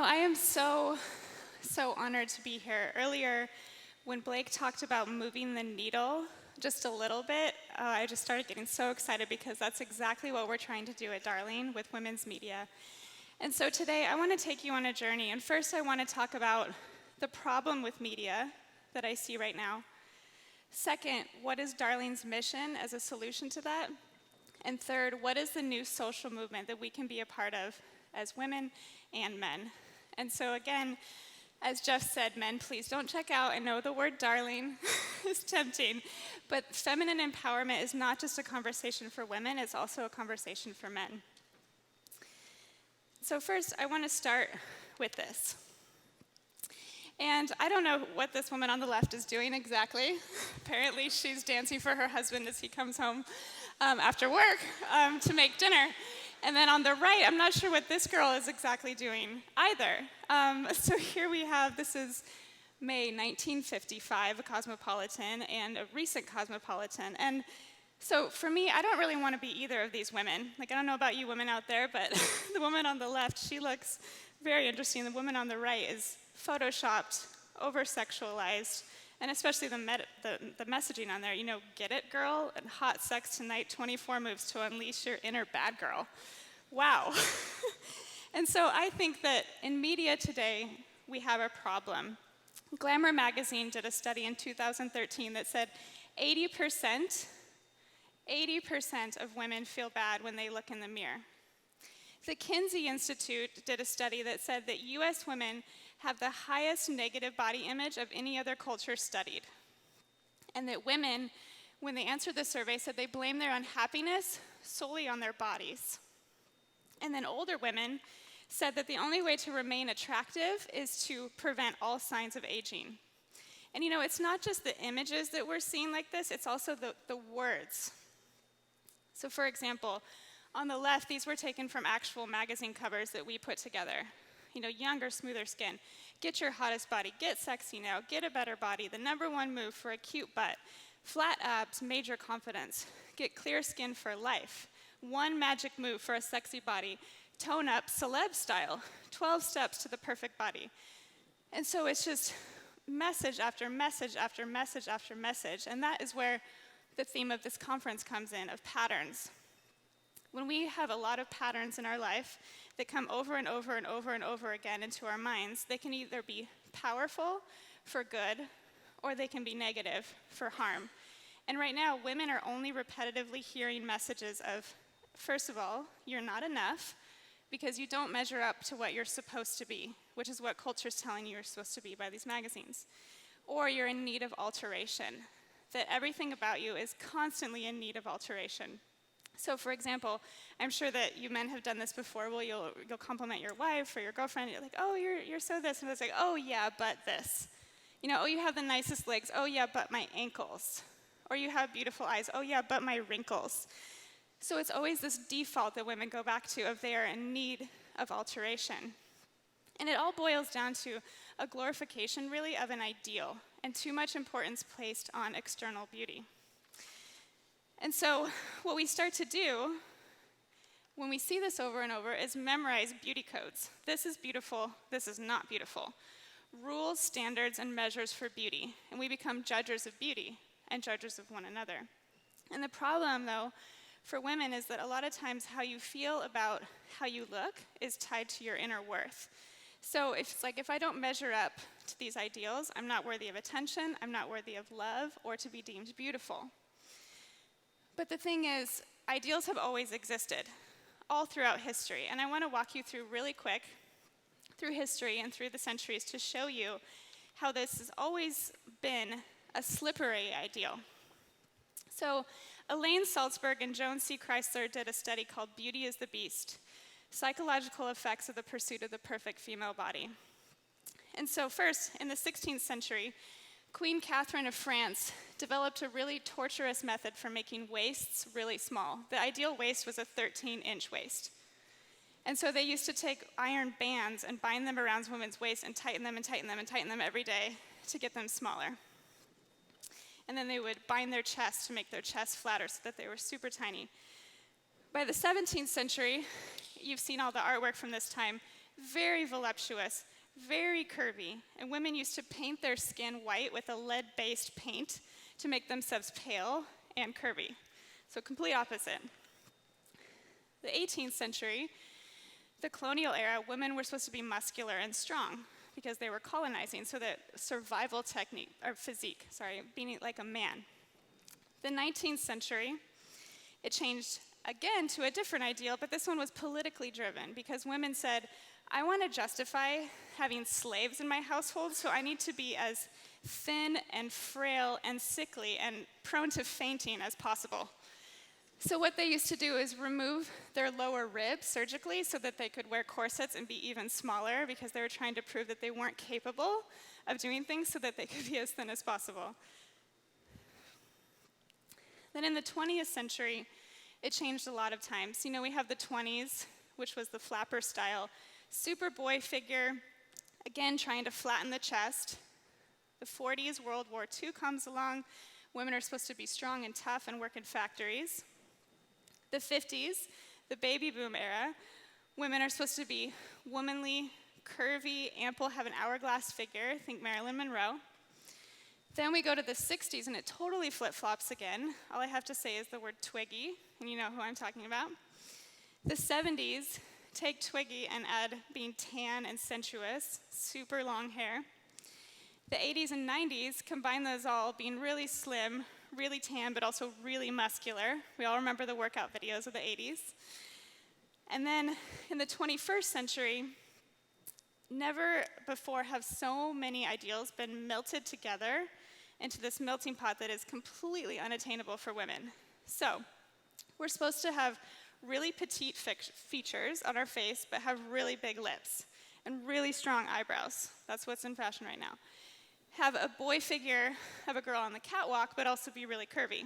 I am so honored to be here. Earlier, when Blake talked about moving the needle just a little bit, I just started getting so excited because that's exactly what we're trying to do at Darling with women's media. And so today, I want to take you on a journey. And first, I want to talk about the problem with media that I see right now. Second, what is Darling's mission as a solution to that? And third, what is the new social movement that we can be a part of as women and men? And so again, as Jeff said, men, please don't check out. I know the word darling is tempting, but feminine empowerment is not just a conversation for women, it's also a conversation for men. So first, I want to start with this. And I don't know what this woman on the left is doing exactly. Apparently, she's dancing for her husband as he comes home after work to make dinner. And then on the right, I'm not sure what this girl is exactly doing either. So here we have, this is May 1955, a Cosmopolitan, and a recent Cosmopolitan. And so for me, I don't really want to be either of these women. Like, I don't know about you women out there, but the woman on the left, she looks very interesting. The woman on the right is photoshopped, over-sexualized, and especially the messaging on there, get it, girl, and hot sex tonight, 24 moves to unleash your inner bad girl. Wow. And so I think that in media today, we have a problem. Glamour magazine did a study in 2013 that said 80% of women feel bad when they look in the mirror. The Kinsey Institute did a study that said that US women have the highest negative body image of any other culture studied. And that women, when they answered the survey, said they blame their unhappiness solely on their bodies. And then older women said that the only way to remain attractive is to prevent all signs of aging. And it's not just the images that we're seeing like this, it's also the words. So for example, on the left, these were taken from actual magazine covers that we put together. Younger, smoother skin. Get your hottest body. Get sexy now. Get a better body. The #1 move for a cute butt. Flat abs, major confidence. Get clear skin for life. 1 magic move for a sexy body. Tone up, celeb style. 12 steps to the perfect body. And so it's just message after message after message after message. And that is where the theme of this conference comes in, of patterns. When we have a lot of patterns in our life that come over and over and over and over again into our minds, they can either be powerful for good, or they can be negative for harm. And right now, women are only repetitively hearing messages of, first of all, you're not enough because you don't measure up to what you're supposed to be, which is what culture's telling you you're supposed to be by these magazines. Or you're in need of alteration, that everything about you is constantly in need of alteration. So for example, I'm sure that you men have done this before. Well, you'll compliment your wife or your girlfriend. You're like, oh, you're so this. And it's like, oh, yeah, but this. Oh, you have the nicest legs. Oh, yeah, but my ankles. Or you have beautiful eyes. Oh, yeah, but my wrinkles. So it's always this default that women go back to of they are in need of alteration. And it all boils down to a glorification, really, of an ideal and too much importance placed on external beauty. And so what we start to do when we see this over and over is memorize beauty codes. This is beautiful, this is not beautiful. Rules, standards, and measures for beauty. And we become judges of beauty and judges of one another. And the problem, though, for women is that a lot of times how you feel about how you look is tied to your inner worth. So it's like if I don't measure up to these ideals, I'm not worthy of attention, I'm not worthy of love, or to be deemed beautiful. But the thing is, ideals have always existed, all throughout history. And I want to walk you through really quick, through history and through the centuries, to show you how this has always been a slippery ideal. So Elaine Salzberg and Joan C. Chrysler did a study called Beauty is the Beast, Psychological Effects of the Pursuit of the Perfect Female Body. And so first, in the 16th century, Queen Catherine of France developed a really torturous method for making waists really small. The ideal waist was a 13-inch waist. And so they used to take iron bands and bind them around women's waists and tighten them and tighten them and tighten them every day to get them smaller. And then they would bind their chest to make their chest flatter so that they were super tiny. By the 17th century, you've seen all the artwork from this time, very voluptuous, very curvy, and women used to paint their skin white with a lead-based paint to make themselves pale and curvy. So complete opposite. The 18th century, the colonial era, women were supposed to be muscular and strong because they were colonizing, so that survival technique, or physique, being like a man. The 19th century, it changed again to a different ideal, but this one was politically driven because women said, I want to justify having slaves in my household, so I need to be as thin and frail and sickly and prone to fainting as possible. So what they used to do is remove their lower ribs surgically so that they could wear corsets and be even smaller because they were trying to prove that they weren't capable of doing things so that they could be as thin as possible. Then in the 20th century, it changed a lot of times. You know, we have the 20s, which was the flapper style, super boy figure, again trying to flatten the chest. The 40s, World War II comes along. Women are supposed to be strong and tough and work in factories. The 50s, the baby boom era, women are supposed to be womanly, curvy, ample, have an hourglass figure, think Marilyn Monroe. Then we go to the 60s and it totally flip-flops again. All I have to say is the word Twiggy, and you know who I'm talking about. The 70s, take Twiggy and add being tan and sensuous, super long hair. The 80s and 90s, combine those all, being really slim, really tan, but also really muscular. We all remember the workout videos of the 80s. And then in the 21st century, never before have so many ideals been melted together into this melting pot that is completely unattainable for women. So, we're supposed to have really petite features on our face, but have really big lips and really strong eyebrows. That's what's in fashion right now. Have a boy figure of a girl on the catwalk, but also be really curvy.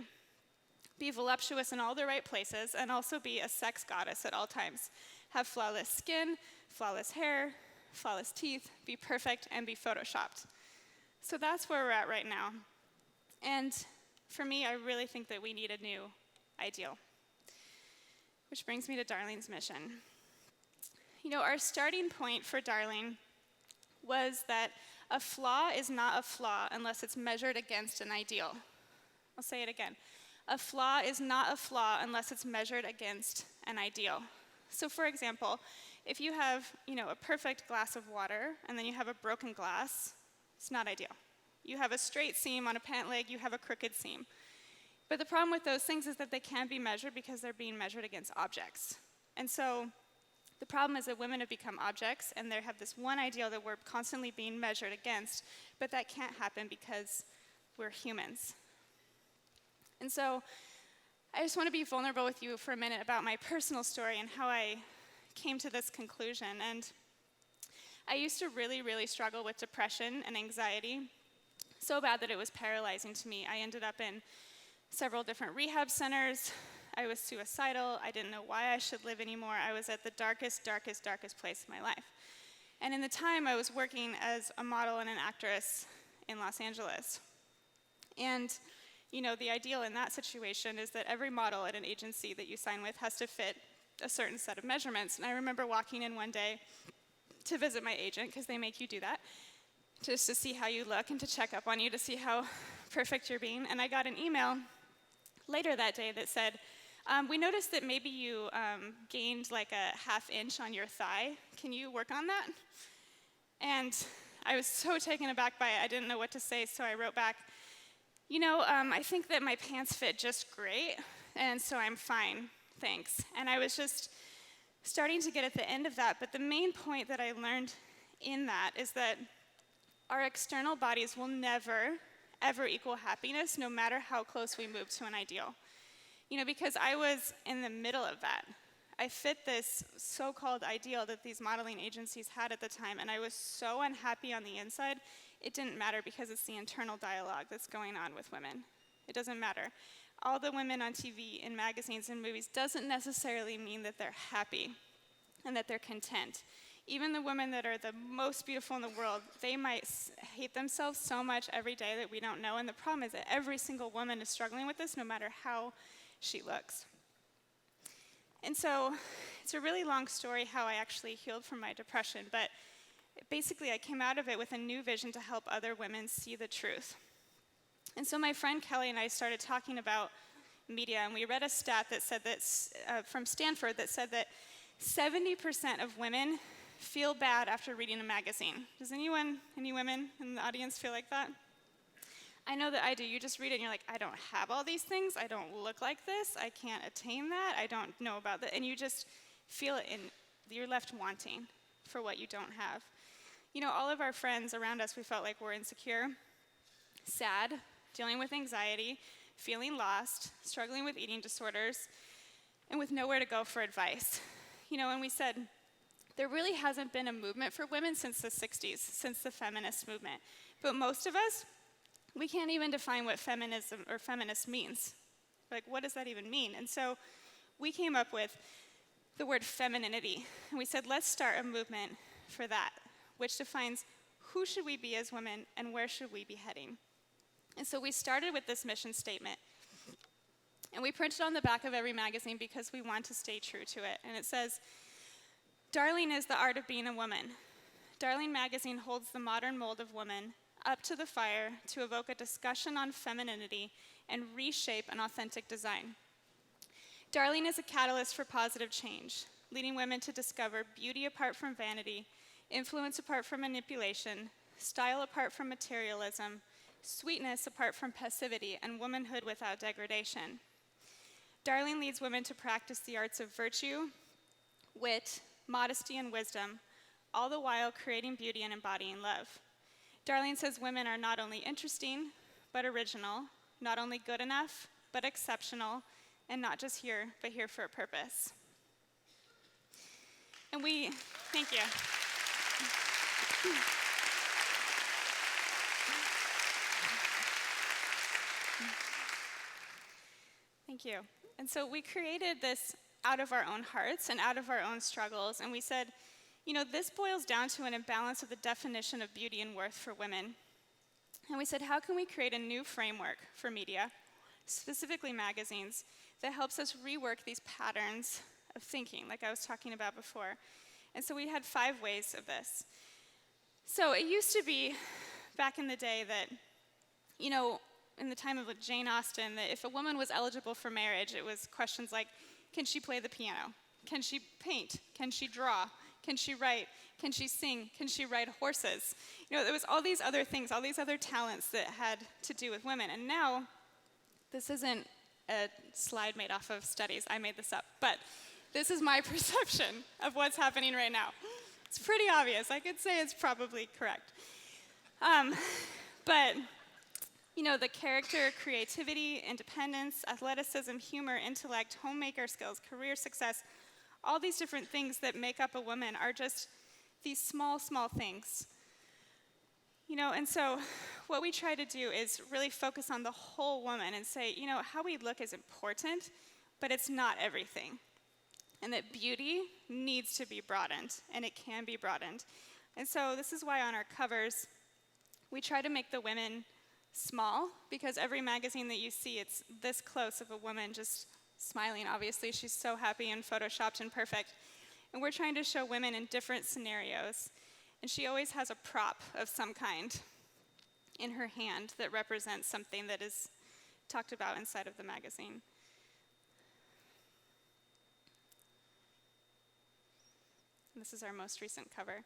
Be voluptuous in all the right places, and also be a sex goddess at all times. Have flawless skin, flawless hair, flawless teeth, be perfect, and be photoshopped. So that's where we're at right now. And for me, I really think that we need a new ideal. Which brings me to Darlene's mission. You know, our starting point for Darlene was that a flaw is not a flaw unless it's measured against an ideal. I'll say it again. A flaw is not a flaw unless it's measured against an ideal. So for example, if you have, a perfect glass of water and then you have a broken glass, it's not ideal. You have a straight seam on a pant leg, you have a crooked seam. But the problem with those things is that they can't be measured because they're being measured against objects. And so the problem is that women have become objects, and they have this one ideal that we're constantly being measured against, but that can't happen because we're humans. And so I just want to be vulnerable with you for a minute about my personal story and how I came to this conclusion. And I used to really, really struggle with depression and anxiety, so bad that it was paralyzing to me. I ended up in several different rehab centers. I was suicidal. I didn't know why I should live anymore. I was at the darkest, darkest, darkest place in my life. And in the time, I was working as a model and an actress in Los Angeles. And, the ideal in that situation is that every model at an agency that you sign with has to fit a certain set of measurements. And I remember walking in one day to visit my agent, because they make you do that, just to see how you look and to check up on you to see how perfect you're being. And I got an email later that day that said, we noticed that maybe you gained like a ½ inch on your thigh. Can you work on that? And I was so taken aback by it, I didn't know what to say, so I wrote back, I think that my pants fit just great, and so I'm fine, thanks. And I was just starting to get at the end of that, but the main point that I learned in that is that our external bodies will never, ever equal happiness, no matter how close we move to an ideal. Because I was in the middle of that. I fit this so-called ideal that these modeling agencies had at the time, and I was so unhappy on the inside, it didn't matter because it's the internal dialogue that's going on with women. It doesn't matter. All the women on TV, in magazines, and movies doesn't necessarily mean that they're happy and that they're content. Even the women that are the most beautiful in the world, they might hate themselves so much every day that we don't know, and the problem is that every single woman is struggling with this no matter how she looks. And so it's a really long story how I actually healed from my depression, but basically I came out of it with a new vision to help other women see the truth. And so my friend Kelly and I started talking about media, and we read a stat that said that, from Stanford, that said that 70% of women feel bad after reading a magazine. Does any women in the audience feel like that? I know that I do. You just read it and you're like, I don't have all these things. I don't look like this. I can't attain that. I don't know about that. And you just feel it, and you're left wanting for what you don't have. You know, all of our friends around us, we felt like we're insecure, sad, dealing with anxiety, feeling lost, struggling with eating disorders, and with nowhere to go for advice. You know, and we said, there really hasn't been a movement for women since the 60s, since the feminist movement. But most of us, we can't even define what feminism or feminist means. Like, what does that even mean? And so we came up with the word femininity. And we said, let's start a movement for that, which defines who should we be as women and where should we be heading. And so we started with this mission statement. And we printed on the back of every magazine because we want to stay true to it. And it says, Darling is the art of being a woman. Darling magazine holds the modern mold of woman up to the fire to evoke a discussion on femininity and reshape an authentic design. Darling is a catalyst for positive change, leading women to discover beauty apart from vanity, influence apart from manipulation, style apart from materialism, sweetness apart from passivity, and womanhood without degradation. Darling leads women to practice the arts of virtue, wit, modesty, and wisdom, all the while creating beauty and embodying love. Darling says women are not only interesting, but original, not only good enough, but exceptional, and not just here, but here for a purpose. And thank you. Thank you. And so we created this out of our own hearts and out of our own struggles, and we said, you know, this boils down to an imbalance of the definition of beauty and worth for women. And we said, how can we create a new framework for media, specifically magazines, that helps us rework these patterns of thinking, like I was talking about before. And so we had 5 ways of this. So it used to be, back in the day, that, you know, in the time of Jane Austen, that if a woman was eligible for marriage, it was questions like, can she play the piano? Can she paint? Can she draw? Can she write? Can she sing? Can she ride horses? You know, there was all these other things, all these other talents that had to do with women. And now, this isn't a slide made off of studies. I made this up. But this is my perception of what's happening right now. It's pretty obvious. I could say it's probably correct. But, you know, the character, creativity, independence, athleticism, humor, intellect, homemaker skills, career success, all these different things that make up a woman are just these small, small things. You know, and so what we try to do is really focus on the whole woman and say, you know, how we look is important, but it's not everything. And that beauty needs to be broadened, and it can be broadened. And so this is why on our covers, we try to make the women small, because every magazine that you see, it's this close of a woman just smiling. Obviously, she's so happy and photoshopped and perfect. And we're trying to show women in different scenarios. And she always has a prop of some kind in her hand that represents something that is talked about inside of the magazine. And this is our most recent cover.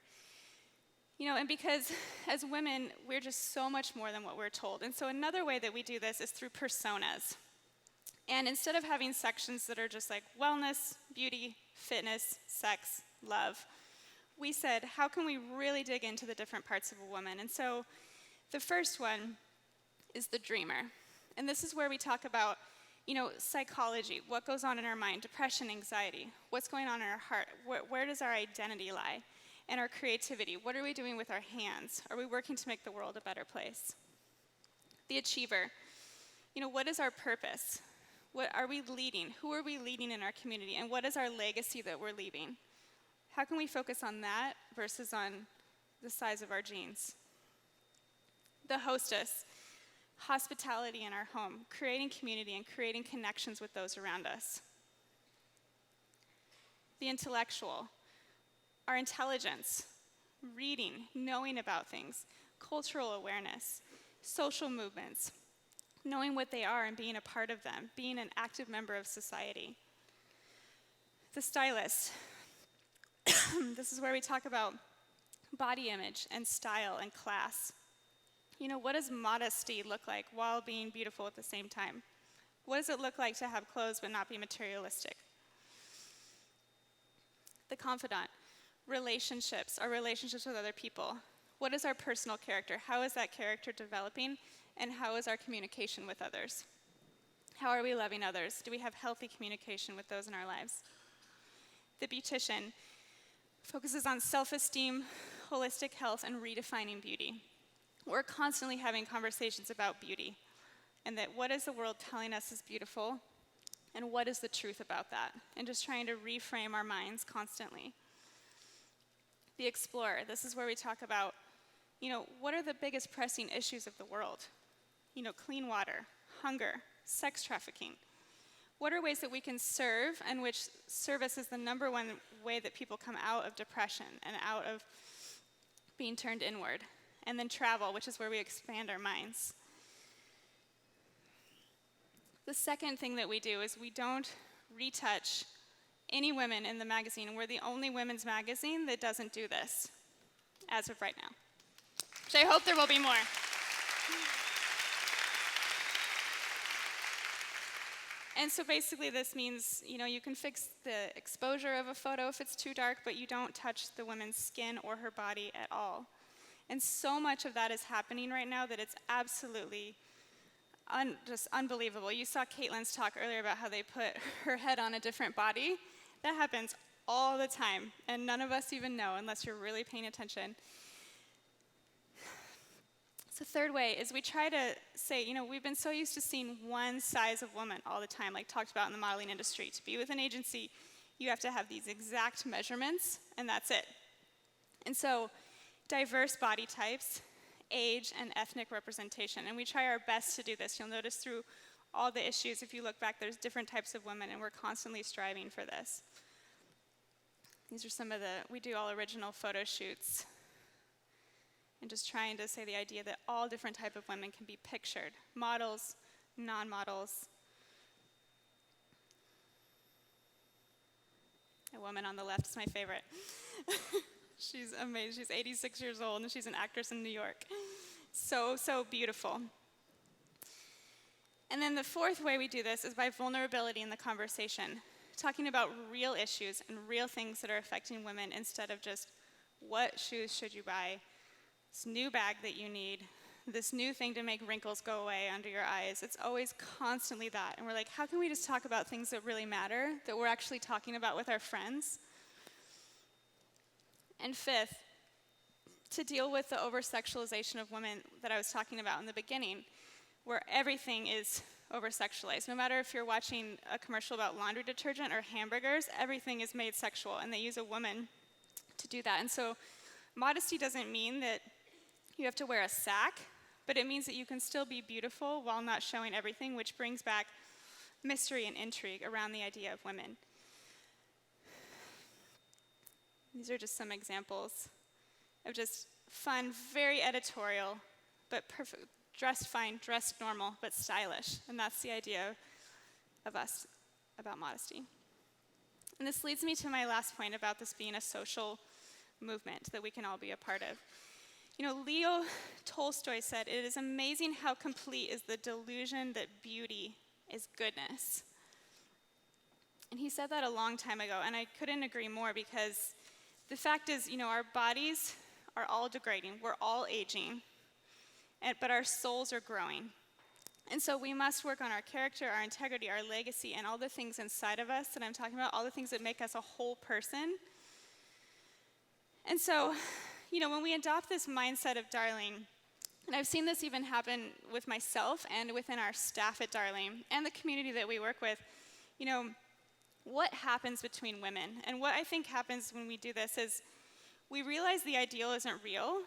You know, and because as women, we're just so much more than what we're told. And so another way that we do this is through personas. And instead of having sections that are just like wellness, beauty, fitness, sex, love, we said, how can we really dig into the different parts of a woman? And so the first one is the dreamer. And this is where we talk about, you know, psychology, what goes on in our mind, depression, anxiety, what's going on in our heart, where does our identity lie, and our creativity. What are we doing with our hands? Are we working to make the world a better place? The achiever, you know, what is our purpose? What are we leading? Who are we leading in our community? And what is our legacy that we're leaving? How can we focus on that versus on the size of our jeans? The hostess, hospitality in our home, creating community and creating connections with those around us. the intellectual, our intelligence, reading, knowing about things, cultural awareness, social movements, knowing what they are and being a part of them, being an active member of society. The stylist. This is where we talk about body image and style and class. What does modesty look like while being beautiful at the same time? What does it look like to have clothes but not be materialistic? The confidant. Relationships, our relationships with other people. What is our personal character? How is that character developing? And how is our communication with others? How are we loving others? Do we have healthy communication with those in our lives? The beautician focuses on self-esteem, holistic health, and redefining beauty. We're constantly having conversations about beauty, and that what is the world telling us is beautiful, and what is the truth about that, and just trying to reframe our minds constantly. The explorer, this is where we talk about, what are the biggest pressing issues of the world? Clean water, hunger, sex trafficking. What are ways that we can serve, and which service is the number one way that people come out of depression and out of being turned inward? And then travel, which is where we expand our minds. The second thing that we do is we don't retouch any women in the magazine, and we're the only women's magazine that doesn't do this, as of right now. Which I hope there will be more. And so basically this means, you can fix the exposure of a photo if it's too dark, but you don't touch the woman's skin or her body at all. And so much of that is happening right now that it's absolutely just unbelievable. You saw Caitlin's talk earlier about how they put her head on a different body. That happens all the time, and none of us even know unless you're really paying attention. So the third way is we try to say, we've been so used to seeing one size of woman all the time, like talked about in the modeling industry. To be with an agency, you have to have these exact measurements, and that's it. And so diverse body types, age, and ethnic representation. And we try our best to do this. You'll notice through all the issues, if you look back, there's different types of women, and we're constantly striving for this. These are some of we do all original photo shoots, and just trying to say the idea that all different types of women can be pictured. Models, non-models. A woman on the left is my favorite. She's amazing. She's 86 years old, and she's an actress in New York. So, so beautiful. And then the fourth way we do this is by vulnerability in the conversation, talking about real issues and real things that are affecting women instead of just, what shoes should you buy? This new bag that you need, this new thing to make wrinkles go away under your eyes. It's always constantly that. And we're like, how can we just talk about things that really matter, that we're actually talking about with our friends? And fifth, to deal with the over-sexualization of women that I was talking about in the beginning, where everything is over-sexualized. No matter if you're watching a commercial about laundry detergent or hamburgers, everything is made sexual, and they use a woman to do that. And so modesty doesn't mean that you have to wear a sack, but it means that you can still be beautiful while not showing everything, which brings back mystery and intrigue around the idea of women. These are just some examples of just fun, very editorial, but perfect, dressed fine, dressed normal, but stylish. And that's the idea of us about modesty. And this leads me to my last point about this being a social movement that we can all be a part of. Leo Tolstoy said, "It is amazing how complete is the delusion that beauty is goodness." And he said that a long time ago, and I couldn't agree more, because the fact is, our bodies are all degrading, we're all aging, but our souls are growing. And so we must work on our character, our integrity, our legacy, and all the things inside of us that I'm talking about, all the things that make us a whole person. And so, when we adopt this mindset of Darling, and I've seen this even happen with myself and within our staff at Darling and the community that we work with, what happens between women? And what I think happens when we do this is we realize the ideal isn't real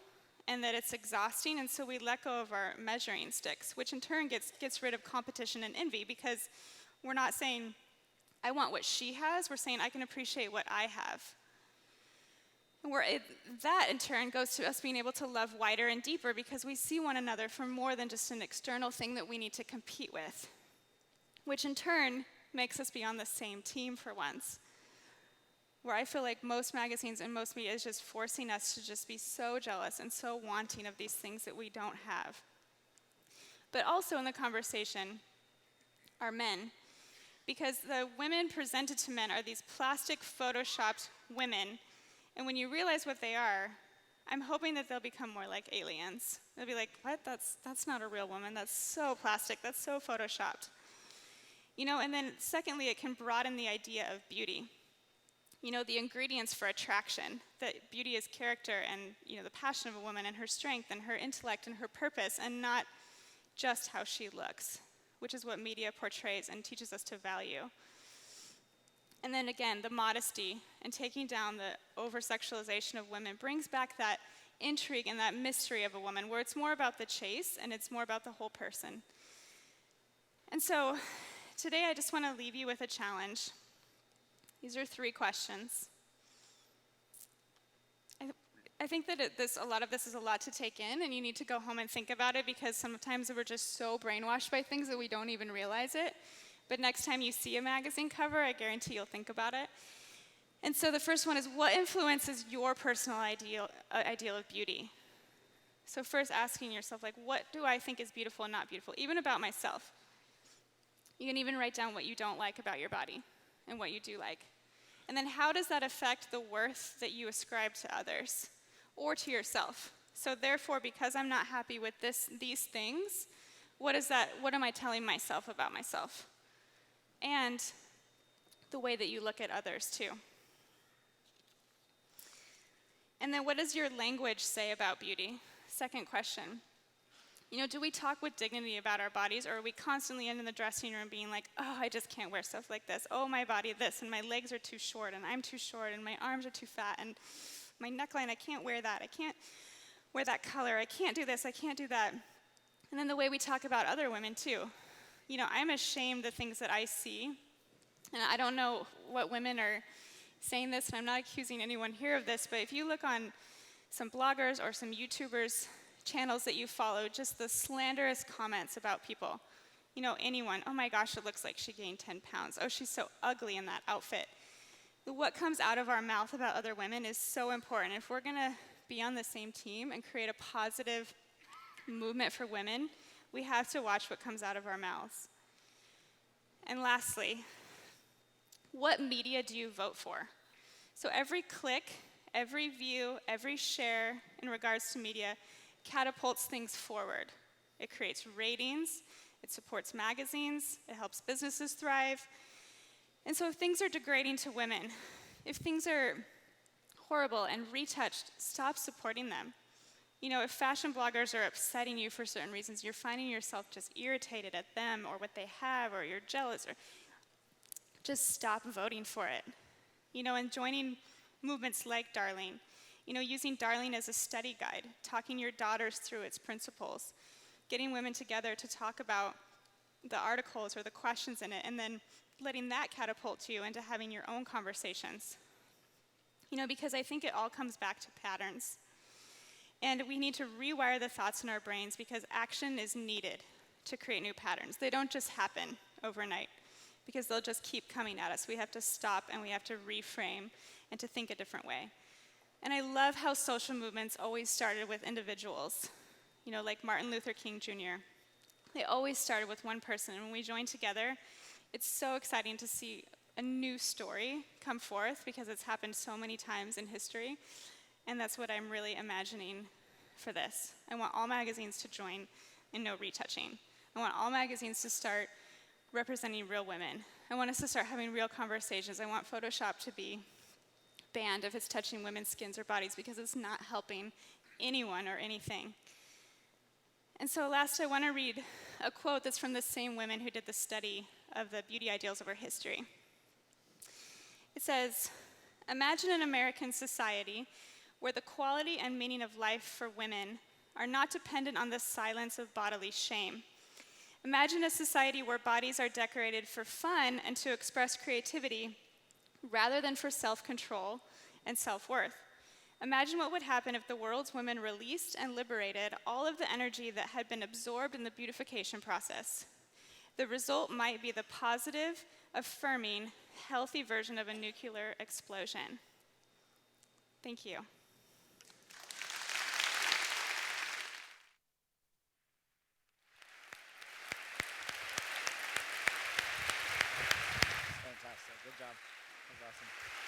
and that it's exhausting, and so we let go of our measuring sticks, which in turn gets rid of competition and envy, because we're not saying, I want what she has. We're saying I can appreciate what I have. And that in turn goes to us being able to love wider and deeper because we see one another for more than just an external thing that we need to compete with, which in turn makes us be on the same team for once. Where I feel like most magazines and most media is just forcing us to just be so jealous and so wanting of these things that we don't have. But also in the conversation are men, because the women presented to men are these plastic photoshopped women, and when you realize what they are, I'm hoping that they'll become more like aliens. They'll be like, what? That's not a real woman. That's so plastic. That's so photoshopped. And then secondly, it can broaden the idea of beauty. The ingredients for attraction, that beauty is character and, the passion of a woman and her strength and her intellect and her purpose and not just how she looks, which is what media portrays and teaches us to value. And then again, the modesty and taking down the over-sexualization of women brings back that intrigue and that mystery of a woman where it's more about the chase and it's more about the whole person. And so today I just want to leave you with a challenge. These are 3 questions. I think that a lot of this is a lot to take in, and you need to go home and think about it because sometimes we're just so brainwashed by things that we don't even realize it. But next time you see a magazine cover, I guarantee you'll think about it. And so the first one is, what influences your personal ideal of beauty? So first asking yourself, what do I think is beautiful and not beautiful, even about myself? You can even write down what you don't like about your body and what you do like. And then how does that affect the worth that you ascribe to others or to yourself? So therefore, because I'm not happy with these things, what am I telling myself about myself? And the way that you look at others too. And then what does your language say about beauty? Second question. Do we talk with dignity about our bodies, or are we constantly in the dressing room being like, oh, I just can't wear stuff like this. Oh, my body this, and my legs are too short, and I'm too short, and my arms are too fat, and my neckline, I can't wear that. I can't wear that color. I can't do this. I can't do that. And then the way we talk about other women, too. I'm ashamed of the things that I see, and I don't know what women are saying this, and I'm not accusing anyone here of this, but if you look on some bloggers or some YouTubers' channels that you follow, just the slanderous comments about people. Anyone, oh my gosh, it looks like she gained 10 pounds. Oh, she's so ugly in that outfit. What comes out of our mouth about other women is so important. If we're going to be on the same team and create a positive movement for women, we have to watch what comes out of our mouths. And lastly, what media do you vote for? So every click, every view, every share in regards to media catapults things forward. It creates ratings, it supports magazines, it helps businesses thrive. And so if things are degrading to women, if things are horrible and retouched, stop supporting them. If fashion bloggers are upsetting you for certain reasons, you're finding yourself just irritated at them or what they have, or you're jealous, or just stop voting for it. And joining movements like Darling, using Darling as a study guide, talking your daughters through its principles, getting women together to talk about the articles or the questions in it, and then letting that catapult you into having your own conversations. Because I think it all comes back to patterns. And we need to rewire the thoughts in our brains because action is needed to create new patterns. They don't just happen overnight because they'll just keep coming at us. We have to stop and we have to reframe and to think a different way. And I love how social movements always started with individuals, like Martin Luther King Jr. They always started with one person, and when we join together, it's so exciting to see a new story come forth because it's happened so many times in history, and that's what I'm really imagining for this. I want all magazines to join in no retouching. I want all magazines to start representing real women. I want us to start having real conversations. I want Photoshop to be banned if it's touching women's skins or bodies because it's not helping anyone or anything. And so last, I want to read a quote that's from the same women who did the study of the beauty ideals of our history. It says, "Imagine an American society where the quality and meaning of life for women are not dependent on the silence of bodily shame. Imagine a society where bodies are decorated for fun and to express creativity rather than for self-control and self-worth. Imagine what would happen if the world's women released and liberated all of the energy that had been absorbed in the beautification process. The result might be the positive, affirming, healthy version of a nuclear explosion. Thank you. Fantastic. Good job. That was awesome.